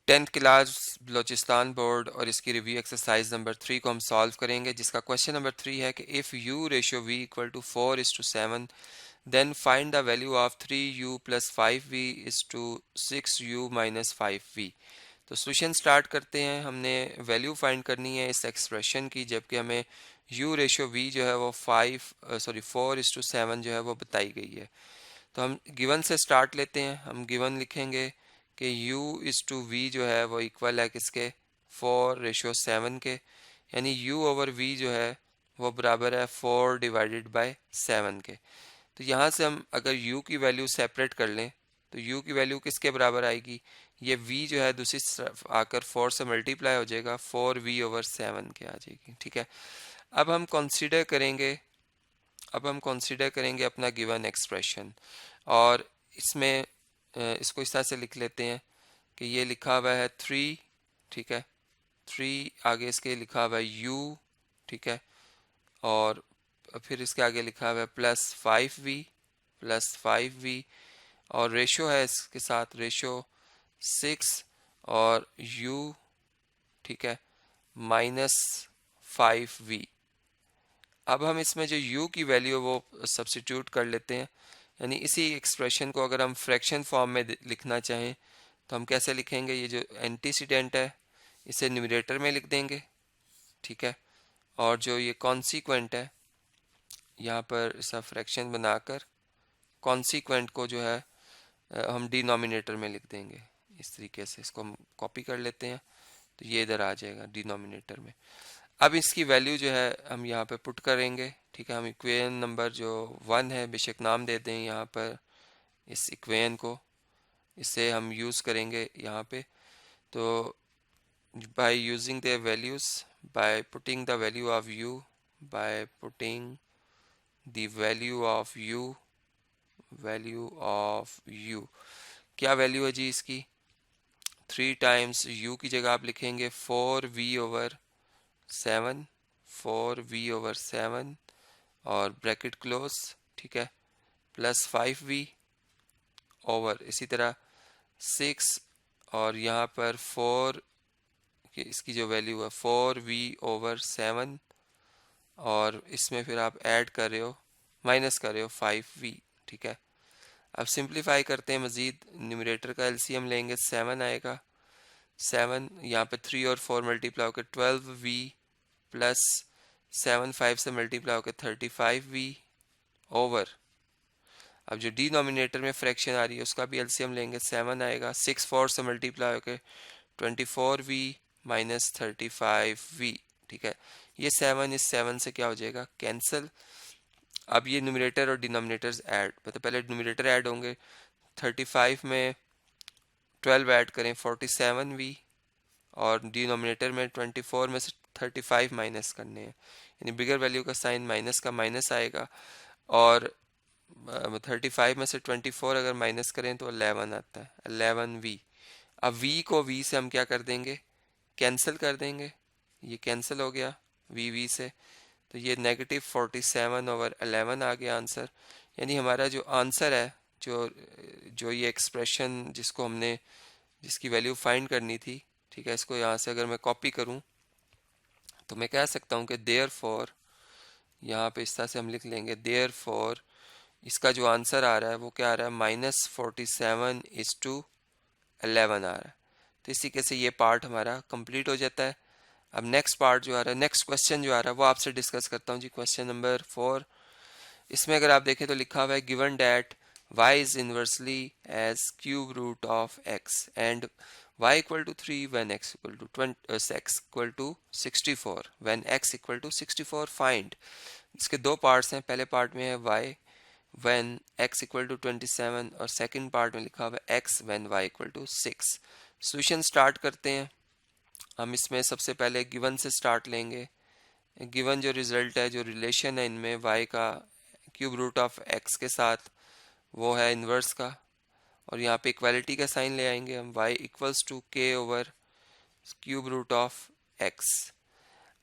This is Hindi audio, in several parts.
10th क्लास बलूचिस्तान बोर्ड और इसकी रिव्यू एक्सरसाइज नंबर 3 को हम सॉल्व करेंगे, जिसका क्वेश्चन नंबर 3 है कि if u ratio v equal to 4:7 then find the value of 3u plus 5v is to 6u minus 5v। तो सोल्यूशन स्टार्ट करते हैं। हमने वैल्यू फाइंड करनी है इस एक्सप्रेशन की, जबकि हमें u रेशियो v जो है वो 4:7 जो है वो बताई गई है। तो हम गिवन से स्टार्ट लेते हैं। हम गिवन लिखेंगे कि u इज़ टू v जो है वो इक्वल है किसके, 4:7 के, यानी u ओवर v जो है वो बराबर है 4/7 के। तो यहाँ से हम अगर u की वैल्यू सेपरेट कर लें तो u की वैल्यू किसके बराबर आएगी, ये v जो है दूसरी तरफ आकर 4 से मल्टीप्लाई हो जाएगा, 4v/7 के आ जाएगी। ठीक है, अब हम कंसीडर करेंगे अपना गिवन एक्सप्रेशन, और इसमें इसको इस तरह से लिख लेते हैं कि ये लिखा हुआ है 3, ठीक है, 3 आगे इसके लिखा हुआ है u, ठीक है, और फिर इसके आगे लिखा हुआ है +5v और रेशो है इसके साथ रेशो 6 और u, ठीक है, -5v। अब हम इसमें जो u की वैल्यू वो सब्स्टिट्यूट कर लेते हैं, यानी इसी एक्सप्रेशन को अगर हम फ्रैक्शन फॉर्म में लिखना चाहें तो हम कैसे लिखेंगे, ये जो एंटीसीडेंट है इसे न्यूमरेटर में लिख देंगे, ठीक है, और जो ये कॉन्सिक्वेंट है यहाँ पर इसका फ्रैक्शन बनाकर कॉन्सिक्वेंट को जो है हम डिनोमिनेटर में लिख देंगे। इस तरीके से इसको हम कॉपी कर लेते हैं तो ये इधर आ जाएगा डिनोमिनेटर में। अब इसकी वैल्यू जो है हम यहाँ पे पुट करेंगे, ठीक है। हम इक्वेशन नंबर जो 1 है बेशक नाम दे दें यहाँ पर इस इक्वेशन को, इसे हम यूज़ करेंगे यहाँ पे। तो by using their values, by putting the value of u, by putting the value of u, क्या वैल्यू है जी इसकी, 3 टाइम्स u की जगह आप लिखेंगे 4v/7, 4v/7 और ब्रैकेट क्लोज, ठीक है, प्लस 5v ओवर इसी तरह 6 और यहाँ पर 4 कि इसकी जो वैल्यू है 4v/7 और इसमें फिर आप ऐड कर रहे हो माइनस कर रहे हो 5v, ठीक है। अब सिंप्लीफाई करते हैं मज़ीद, न्यूमरेटर का एलसीएम लेंगे 7 आएगा, 7 यहाँ पे 3 और 4 मल्टीप्लाई होकर 12v प्लस 7 5 से मल्टीप्लाई होकर 35v ओवर, अब जो डिनोमिनेटर में फ्रैक्शन आ रही है उसका भी एलसीएम लेंगे, 7 आएगा, 6 4 से मल्टीप्लाई होकर 24v माइनस 35v, ठीक है। ये 7 इस 7 से क्या हो जाएगा, कैंसिल। अब ये न्यूमरेटर और डिनोमिनेटर्स ऐड, मतलब पहले न्यूमरेटर ऐड होंगे, 35 में 12 ऐड करें 47v और डिनोमिनेटर में 24 में से 35 माइनस करने हैं, यानी बिगर वैल्यू का साइन माइनस का माइनस आएगा, और 35 में से 24 अगर माइनस करें तो 11 आता है, 11v। अब v को v से हम क्या कर देंगे, कैंसिल कर देंगे, ये कैंसिल हो गया v से, तो ये -47/11 आ गया आंसर। यानी हमारा जो आंसर है, जो ये एक्सप्रेशन जिसकी वैल्यू फाइंड करनी थी, ठीक है, इसको यहाँ से अगर मैं कॉपी करूँ तो मैं कह सकता हूँ कि देयरफॉर, यहाँ पे इस तरह से हम लिख लेंगे, देयरफॉर इसका जो आंसर आ रहा है वो क्या आ रहा है, -47:11 आ रहा है। तो इसी के से ये पार्ट हमारा कंप्लीट हो जाता है। अब नेक्स्ट पार्ट जो आ रहा है, नेक्स्ट क्वेश्चन जो आ रहा है वो आपसे डिस्कस करता हूँ जी, क्वेश्चन नंबर 4। इसमें अगर आप देखें तो लिखा हुआ है given that y is inversely as cube root of x and y equal to 3 when x equal to 64 when x equal to 64 find. इसके दो पार्ट्स हैं, पहले पार्ट में है y when x equal to 27 और सेकंड पार्ट में लिखा हुआ है x when y equal to 6। Solution start करते हैं। हम इसमें सबसे पहले गिवन से स्टार्ट लेंगे। गिवन जो रिजल्ट है, जो रिलेशन है इनमें y का क्यूब रूट ऑफ x के साथ, वो है इन्वर्स का, और यहाँ पे इक्वालिटी का साइन ले आएंगे हम, y equals to k over cube root of x।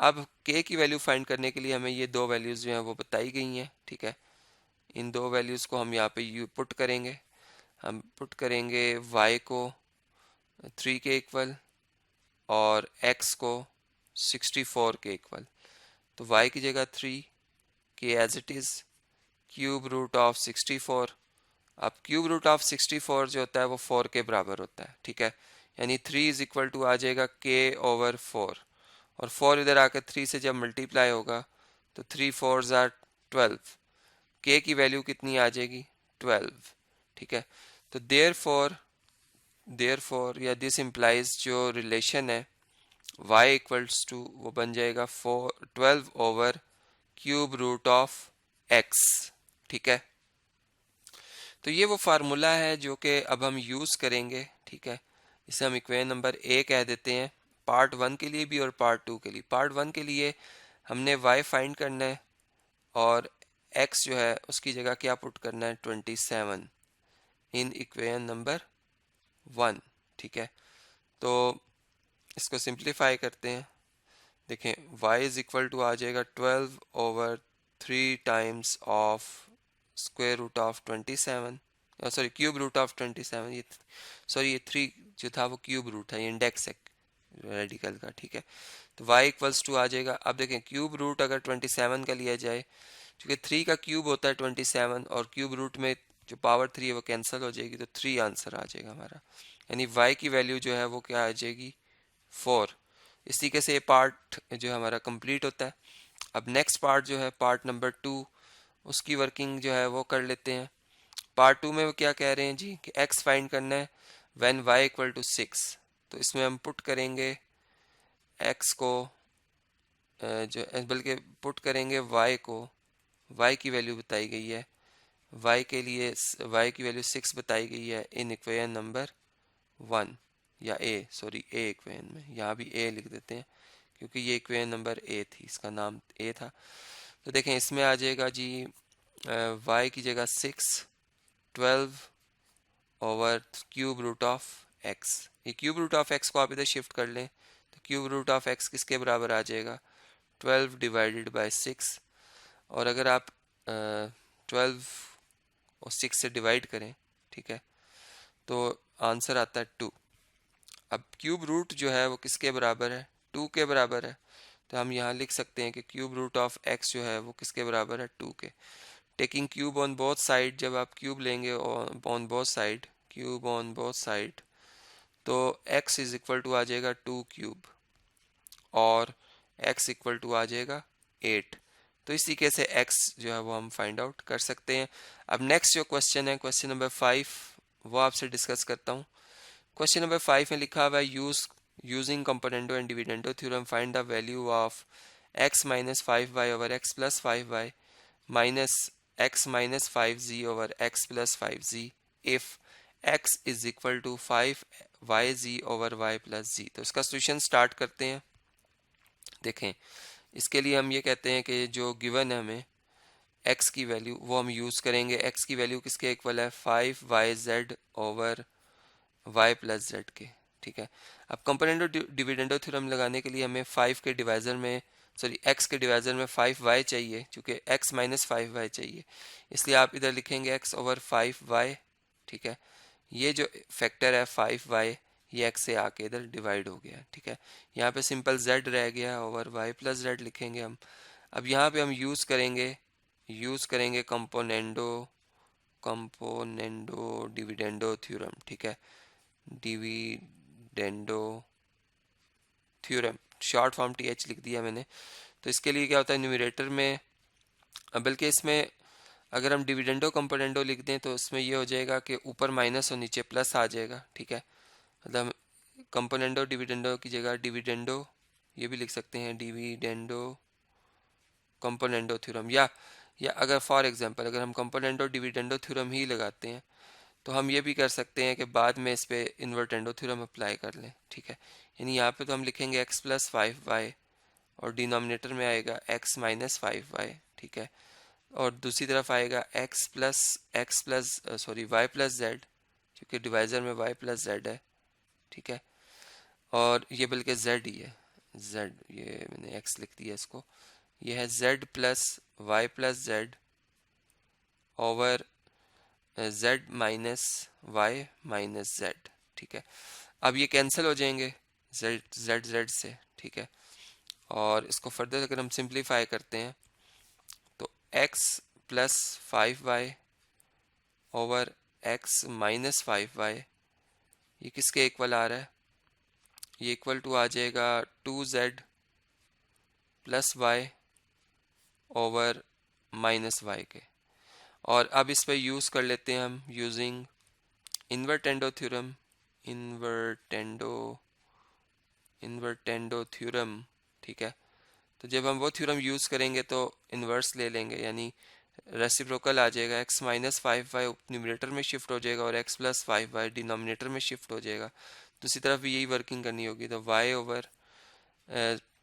अब k की वैल्यू फाइंड करने के लिए हमें ये दो वैल्यूज़ जो हैं वो बताई गई हैं, ठीक है। इन दो वैल्यूज़ को हम यहाँ पे पुट करेंगे। हम पुट करेंगे y को 3 के इक्वल और x को 64 के इक्वल। तो y की जगह 3 के as it is cube root of 64। अब क्यूब रूट ऑफ 64 जो होता है वो 4 के बराबर होता है, ठीक है। यानी 3 इज इक्वल टू आ जाएगा k ओवर 4, और 4 इधर आकर 3 से जब मल्टीप्लाई होगा तो 3 4s आर 12, k की वैल्यू कितनी आ जाएगी 12, ठीक है। तो देयरफॉर या दिस इम्प्लाइज जो रिलेशन है y इक्वल्स टू वो बन जाएगा 12 over cube root of x, ठीक है। तो ये वो फार्मूला है जो कि अब हम यूज़ करेंगे, ठीक है। इसे हम इक्वेशन नंबर ए कह देते हैं, पार्ट 1 के लिए भी और पार्ट 2 के लिए। पार्ट 1 के लिए हमने y फाइंड करना है और x जो है उसकी जगह क्या पुट करना है 27 इन इक्वेशन नंबर 1, ठीक है। तो इसको सिंप्लीफाई करते हैं। देखें y इज इक्वल टू आ जाएगा 12 over 3 times of square root of 27, sorry cube root of 27, ये सॉरी ये 3 जो था वो क्यूब रूट था, ये इंडेक्स है रेडिकल का, ठीक है। तो y इक्वल्स टू आ जाएगा, अब देखें क्यूब रूट अगर 27 का लिया जाए, क्योंकि 3 का क्यूब होता है 27 और क्यूब रूट में जो पावर 3 है वो कैंसिल हो जाएगी, तो 3 आंसर आ जाएगा हमारा। यानी y की वैल्यू जो है वो क्या आ जाएगी 4। इस तरीके से ये पार्ट जो है हमारा कंप्लीट होता है। अब नेक्स्ट पार्ट जो है पार्ट नंबर 2, उसकी वर्किंग जो है वो कर लेते हैं। पार्ट 2 में वो क्या कह रहे हैं जी कि x फाइंड करना है व्हेन y इक्वल टू 6। तो इसमें हम पुट करेंगे x को जो बल्कि पुट करेंगे y को, y की वैल्यू बताई गई है, y के लिए y की वैल्यू 6 बताई गई है इन इक्वेशन नंबर 1 या ए इक्वेशन में, यहाँ भी ए लिख देते हैं क्योंकि ये इक्वेशन नंबर ए थी, इसका नाम ए था। तो देखें इसमें आ जाएगा जी y की जगह 6 12 over cube root of x। ये क्यूब रूट ऑफ x को आप इधर शिफ्ट कर लें तो क्यूब रूट ऑफ x किसके बराबर आ जाएगा 12 डिवाइडेड बाय 6, और अगर आप 12 और 6 से डिवाइड करें, ठीक है, तो आंसर आता है 2। अब क्यूब रूट जो है वो किसके बराबर है 2 के बराबर है, तो हम यहाँ लिख सकते हैं कि क्यूब रूट ऑफ x जो है वो किसके बराबर है 2 के। Taking cube on both side, जब आप क्यूब लेंगे on both side, cube on both side, तो x इज इक्वल टू आ जाएगा 2 क्यूब और x इक्वल टू आ जाएगा 8। तो इस तरीके से x जो है वो हम फाइंड आउट कर सकते हैं। अब नेक्स्ट जो क्वेश्चन है क्वेश्चन नंबर 5, वो आपसे डिस्कस करता हूँ। क्वेश्चन नंबर 5 में लिखा हुआ है using componendo and dividendo theorem find the value of x minus 5y over x plus 5y minus x minus 5z over x plus 5z if x is equal to 5yz over y plus z। तो इसका सोल्यूशन स्टार्ट करते हैं। देखें इसके लिए हम ये कहते हैं कि जो गिवन है हमें x की वैल्यू वो हम यूज़ करेंगे। x की वैल्यू किसके इक्वल है 5yz over y plus z के, ठीक है। अब कंपोनेंडो डिविडेंडो थ्योरम लगाने के लिए हमें 5 के डिवाइजर में x के डिवाइजर में 5y चाहिए, क्योंकि x माइनस 5y चाहिए, इसलिए आप इधर लिखेंगे x ओवर 5y, ठीक है। ये जो फैक्टर है 5y ये x से आके इधर डिवाइड हो गया, ठीक है। यहाँ पे सिंपल z रह गया ओवर y प्लस z लिखेंगे हम। अब यहाँ पे हम यूज़ करेंगे कंपोनेंडो डिविडेंडो थ्योरम, ठीक है। Dividendo theorem short form TH लिख दिया मैंने। तो इसके लिए क्या होता है न्यूमरेटर में, बल्कि इसमें अगर हम डिविडेंडो कंपोनेंडो लिख दें तो इसमें ये हो जाएगा कि ऊपर माइनस और नीचे प्लस आ जाएगा, ठीक है। मतलब कंपोनेंडो डिविडेंडो की जगह डिविडेंडो ये भी लिख सकते हैं, डिविडेंडो कंपोनेंडो थ्योरम, या अगर फॉर एग्जांपल अगर हम कंपोनेंडो डिविडेंडो थ्योरम ही लगाते हैं तो हम ये भी कर सकते हैं कि बाद में इस पे इन्वर्टेंडो थ्योरम अप्लाई कर लें, ठीक है। यानी यहाँ पे तो हम लिखेंगे x प्लस 5y और डिनोमिनेटर में आएगा x माइनस 5y, ठीक है। और दूसरी तरफ आएगा y प्लस z, क्योंकि डिवाइजर में y प्लस z है, ठीक है। और ये बल्कि z ही है, z ये मैंने x लिख दिया इसको, ये है z plus y plus z over z minus y minus z, ठीक है। अब ये कैंसिल हो जाएंगे जेड जेड जेड से, ठीक है। और इसको फर्दर अगर हम सिंप्लीफाई करते हैं तो x plus 5y over x minus 5y, ये किसके इक्वल आ रहा है? ये इक्वल टू आ जाएगा 2z plus y over minus y के। और अब इस पर यूज़ कर लेते हैं हम using invertendo theorem, invertendo invertendo theorem, ठीक है। तो जब हम वो थ्योरम यूज़ करेंगे तो इन्वर्स ले लेंगे, यानी रेसिप्रोकल आ जाएगा। एक्स माइनस 5y न्यूमरेटर में शिफ्ट हो जाएगा और एक्स प्लस 5y डिनोमिनेटर में शिफ्ट हो जाएगा। दूसरी तरफ भी यही वर्किंग करनी होगी, तो y over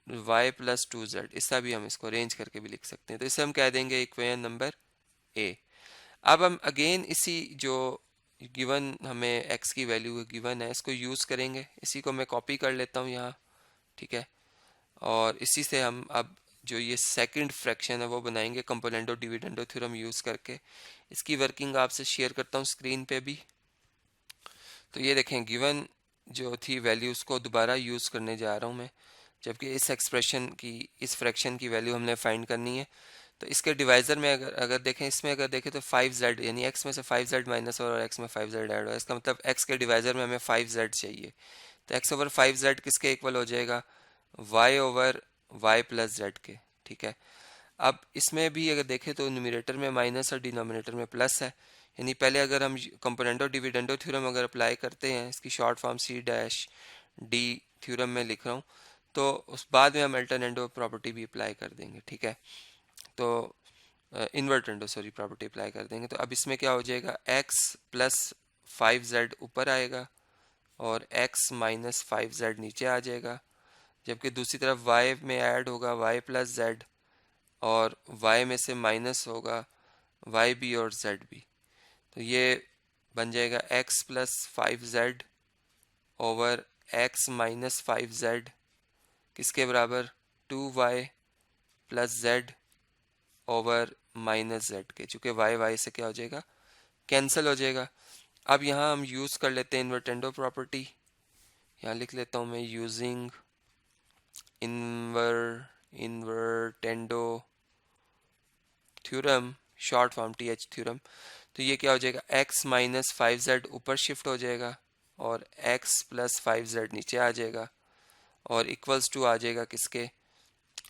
y plus 2z, इसका भी हम इसको अरेंज करके भी लिख सकते हैं। तो इसे हम कह देंगे इक्वेशन नंबर ए। अब हम अगेन इसी जो गिवन हमें x की वैल्यू गिवन है इसको यूज़ करेंगे। इसी को मैं कॉपी कर लेता हूँ यहाँ, ठीक है। और इसी से हम अब जो ये सेकंड फ्रैक्शन है वो बनाएंगे कंपोनेंडो डिविडेंडो थ्योरम यूज़ करके। इसकी वर्किंग आपसे शेयर करता हूँ स्क्रीन पे भी। तो ये देखें गिवन जो थी वैल्यू उसको दोबारा यूज़ करने जा रहा हूँ मैं, जबकि इस एक्सप्रेशन की इस फ्रैक्शन की वैल्यू हमने फाइंड करनी है। तो इसके डिवाइज़र में अगर देखें, इसमें अगर देखें तो 5z, यानी x में से 5z माइनस और x में 5z ऐड हुआ, इसका मतलब x के डिवाइज़र में हमें 5z चाहिए। तो x ओवर 5z किसके इक्वल हो जाएगा? y over y plus z के, ठीक है। अब इसमें भी अगर देखें तो न्यूमरेटर में माइनस और डिनोमिनेटर में प्लस है, यानी पहले अगर हम कंपोनेंडो डिविडेंडो थ्योरम अगर अप्लाई करते हैं, इसकी short form C dash D theorem में लिख रहा हूँ, तो उस बाद में हम अल्टरनेटो प्रॉपर्टी भी अप्लाई कर देंगे, ठीक है। तो इन्वर्टेंडो सॉरी प्रॉपर्टी अप्लाई कर देंगे। तो अब इसमें क्या हो जाएगा? x प्लस 5z ऊपर आएगा और x माइनस 5z नीचे आ जाएगा, जबकि दूसरी तरफ y में ऐड होगा y प्लस z और y में से माइनस होगा y भी और z भी। तो ये बन जाएगा x plus 5z over x minus 5z किसके बराबर? 2y plus z over minus z के, चूँकि y से क्या हो जाएगा? कैंसिल हो जाएगा। अब यहाँ हम यूज़ कर लेते हैं इन्वर्टेंडो प्रॉपर्टी। यहाँ लिख लेता हूँ मैं using invertendo theorem, short form TH theorem. तो ये क्या हो जाएगा? x माइनस 5z ऊपर शिफ्ट हो जाएगा और x प्लस 5z नीचे आ जाएगा और इक्वल्स टू आ जाएगा किसके?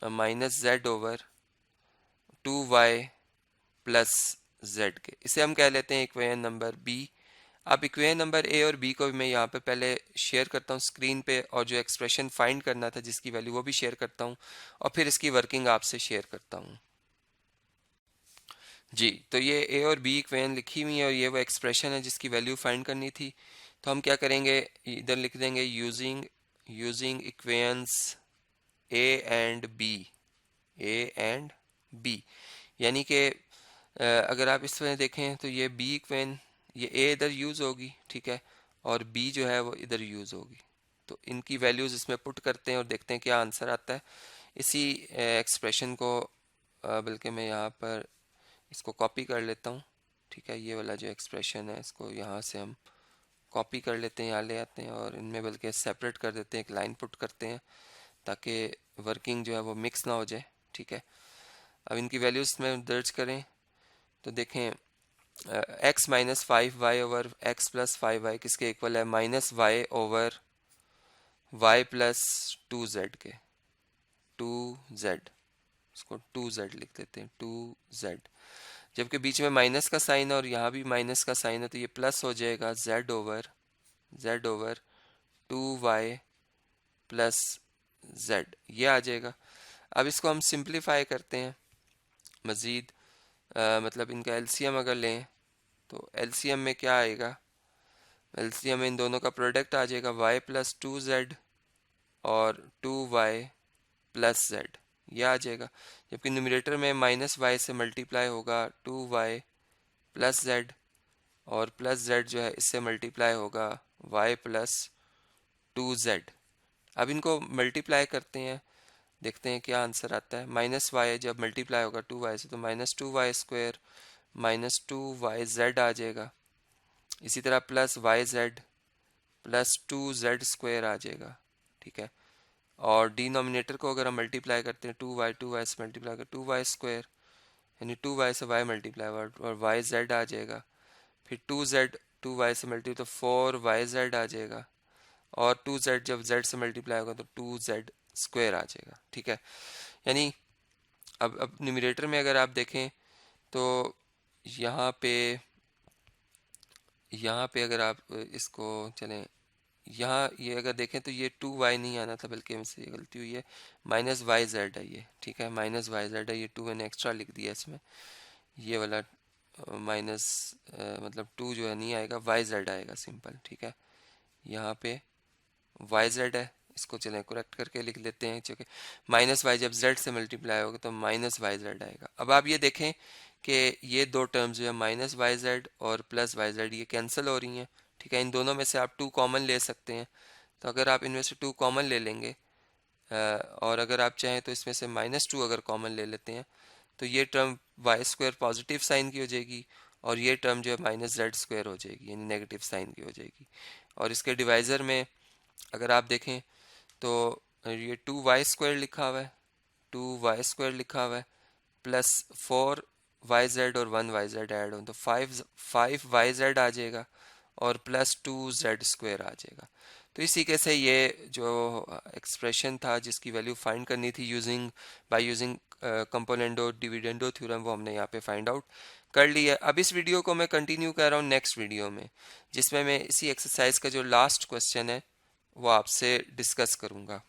Minus z over 2y plus z के। इसे हम कह लेते हैं इक्वेशन नंबर बी। अब इक्वेशन नंबर ए और बी को भी मैं यहाँ पे पहले शेयर करता हूँ स्क्रीन पे, और जो एक्सप्रेशन फाइंड करना था जिसकी वैल्यू वो भी शेयर करता हूँ, और फिर इसकी वर्किंग आपसे शेयर करता हूँ। जी, तो ये ए और बी इक्वेशन लिखी हुई है और ये वो एक्सप्रेशन है जिसकी वैल्यू फाइंड करनी थी। तो हम क्या करेंगे, इधर लिख देंगे using equations A and B, A and B, यानी कि अगर आप इस तरह देखें तो ये बी इक्वेशन, ये ए इधर यूज़ होगी, ठीक है, और बी जो है वो इधर यूज़ होगी। तो इनकी वैल्यूज़ इसमें पुट करते हैं और देखते हैं क्या आंसर आता है। इसी एक्सप्रेशन को बल्कि मैं यहाँ पर इसको कॉपी कर लेता हूँ, ठीक है। ये वाला जो एक्सप्रेशन है इसको यहाँ से हम कॉपी कर लेते हैं, यहाँ ले आते हैं और इनमें बल्कि सेपरेट कर देते हैं, एक लाइन पुट करते हैं ताकि वर्किंग जो है वो मिक्स ना हो जाए, ठीक है। अब इनकी वैल्यूज़ में दर्ज करें तो देखें x minus 5y over x plus 5y किसके इक्वल है? Minus y over y plus 2z के, 2z, इसको 2z लिख देते हैं, 2z, जबकि बीच में माइनस का साइन है और यहाँ भी माइनस का साइन है, तो ये प्लस हो जाएगा z over 2y plus z, ये आ जाएगा। अब इसको हम सिंप्लीफाई करते हैं मज़ीद, मतलब इनका एलसीएम अगर लें तो एलसीएम में क्या आएगा? एलसीएम में इन दोनों का प्रोडक्ट आ जाएगा y प्लस 2z और 2y प्लस z, ये आ जाएगा। जबकि न्यूमरेटर में माइनस y से मल्टीप्लाई होगा 2y प्लस z और प्लस z जो है इससे मल्टीप्लाई होगा y प्लस 2z। अब इनको मल्टीप्लाई करते हैं, देखते हैं क्या आंसर आता है। माइनस वाई जब मल्टीप्लाई होगा 2y से तो minus 2y square minus 2yz आ जाएगा। इसी तरह प्लस yz प्लस 2z² आ जाएगा, ठीक है। और डिनोमिनेटर को अगर हम मल्टीप्लाई करते हैं 2y से मल्टीप्लाई कर 2y², यानी 2y से y मल्टीप्लाई और yz आ जाएगा। फिर 2y से मल्टीप्लाई तो 4yz आ जाएगा, और 2z जब z से मल्टीप्लाई होगा तो 2z² आ जाएगा, ठीक है। यानी अब न्यूमरेटर में अगर आप देखें तो यहाँ पे अगर आप इसको चलें, यहाँ ये अगर देखें तो ये 2y नहीं आना था, बल्कि हमसे ये गलती हुई है, -yz है ये, ठीक है, -yz है ये, 2 मैंने एक्स्ट्रा लिख दिया इसमें, ये वाला माइनस मतलब 2 जो है नहीं आएगा, yz आएगा सिंपल, ठीक है। यहाँ पे yz है, इसको चलें करेक्ट करके लिख लेते हैं, क्योंकि -y जब z से मल्टीप्लाई होगा तो -yz आएगा। अब आप ये देखें कि ये दो टर्म्स जो है -yz और +yz ये कैंसिल हो रही हैं, ठीक है। इन दोनों में से आप 2 कॉमन ले सकते हैं, तो अगर आप इनमें से 2 कॉमन ले लेंगे और अगर आप चाहें तो इसमें से -2 अगर कॉमन ले लेते हैं तो ये टर्म y² पॉजिटिव साइन की हो जाएगी, और ये टर्म जो है -z² हो जाएगी, यानी नेगेटिव साइन की हो जाएगी। और इसके डिवाइज़र में अगर आप देखें तो ये 2y² लिखा हुआ है, 2y² लिखा हुआ है, प्लस 4yz और 1yz ऐड हो तो 5yz आ जाएगा, और प्लस 2z² आ जाएगा। तो इसी के से ये जो एक्सप्रेशन था जिसकी वैल्यू फाइंड करनी थी by using componendo dividendo theorem, वो हमने यहाँ पे फाइंड आउट कर लिया। अब इस वीडियो को मैं कंटिन्यू कर रहा हूँ नेक्स्ट वीडियो में, जिसमें मैं इसी एक्सरसाइज का जो लास्ट क्वेश्चन है वो आपसे डिस्कस करूँगा।